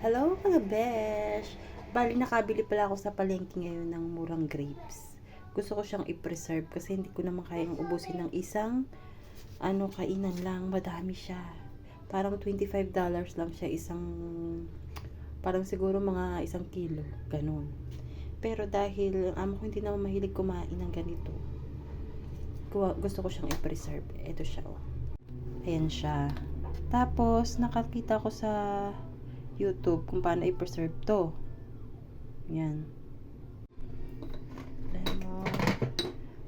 Hello mga besh! Bali nakabili pala ako sa palengke ngayon ng murang grapes. Gusto ko siyang i-preserve kasi hindi ko naman kayang ubusin ng isang kainan lang. Madami siya. Parang $25 lang siya parang siguro mga isang kilo. Ganon. Pero dahil ang amo ko hindi naman mahilig kumain ng ganito, gusto ko siyang i-preserve. Ito siya oh. Ayan siya. Tapos nakakita ko sa YouTube kung paano i-preserve to. Yan. Lemon,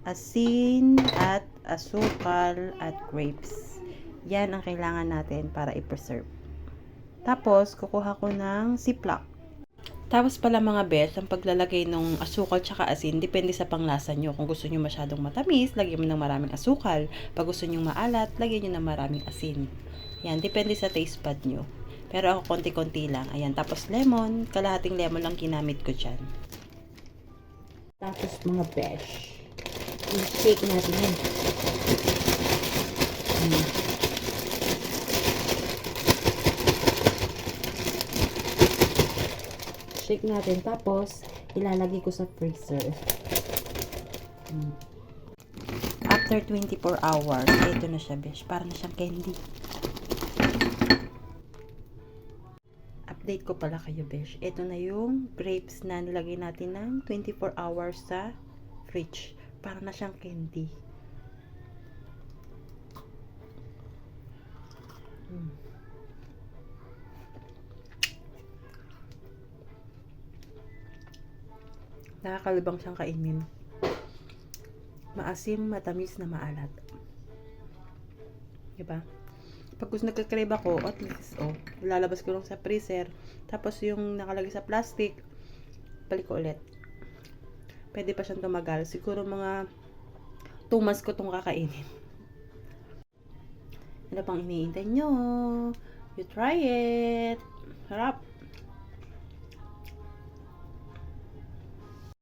asin, at asukal, at grapes. Yan ang kailangan natin para i-preserve. Tapos, kukuha ko ng Ziploc. Tapos pala mga besh, ang paglalagay ng asukal tsaka asin, depende sa panglasa nyo. Kung gusto nyo masyadong matamis, lagyan mo ng maraming asukal. Pag gusto nyo maalat, lagyan nyo ng maraming asin. Yan, depende sa taste bud nyo. Pero ako konti-konti lang. Ayan, tapos lemon, kalahating lemon lang ginamit ko dyan. Tapos mga besh, i-shake natin yan. Shake natin, tapos ilalagay ko sa freezer. After 24 hours, ito na siya besh, para na siyang candy. Update ko pala kayo besh, ito na yung grapes na nilagay natin ng 24 hours sa fridge, para na siyang candy. Nakakalibang siyang kainin. Maasim, matamis na maalat. Diba? Pag gusto nagka-crave ako, at least, lalabas ko lang sa freezer. Tapos yung nakalagay sa plastic, balik ko ulit. Pwede pa siyang tumagal. Siguro mga 2 months ko itong kakainin. Ano pang iniintay nyo? You try it. Harap.